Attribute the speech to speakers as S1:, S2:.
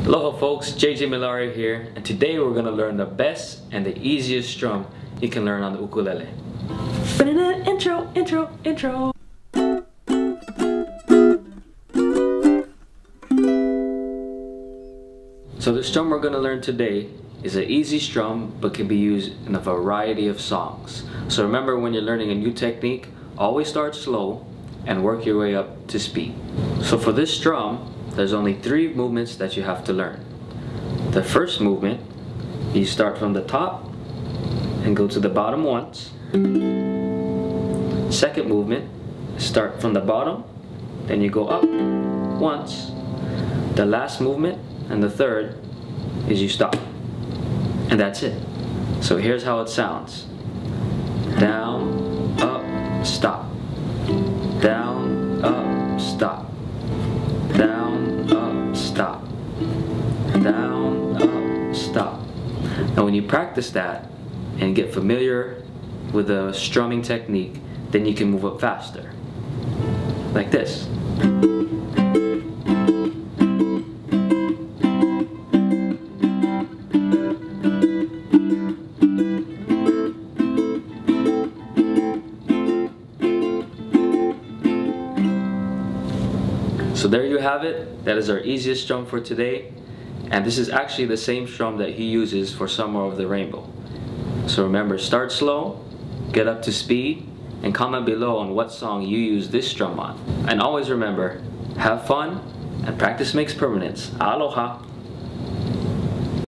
S1: Aloha folks, JJ Milare here, and today we're going to learn the best and the easiest strum you can learn on the ukulele. Intro, intro, intro. So the strum we're going to learn today is an easy strum but can be used in a variety of songs. So remember, when you're learning a new technique, always start slow and work your way up to speed. So for this strum, there's only 3 movements that you have to learn. The first movement, you start from the top and go to the bottom once. Second movement, start from the bottom, then you go up once. The last movement and the third is you stop. And that's it. So here's how it sounds. Down, up, stop. Down, up, stop. Down, up, stop. Down, up, stop. Now when you practice that and get familiar with the strumming technique, then you can move up faster. Like this. So there you have it. That is our easiest strum for today. And this is actually the same strum that he uses for Somewhere Over the Rainbow. So remember, start slow, get up to speed, and comment below on what song you use this strum on. And always remember, have fun, and practice makes permanence. Aloha!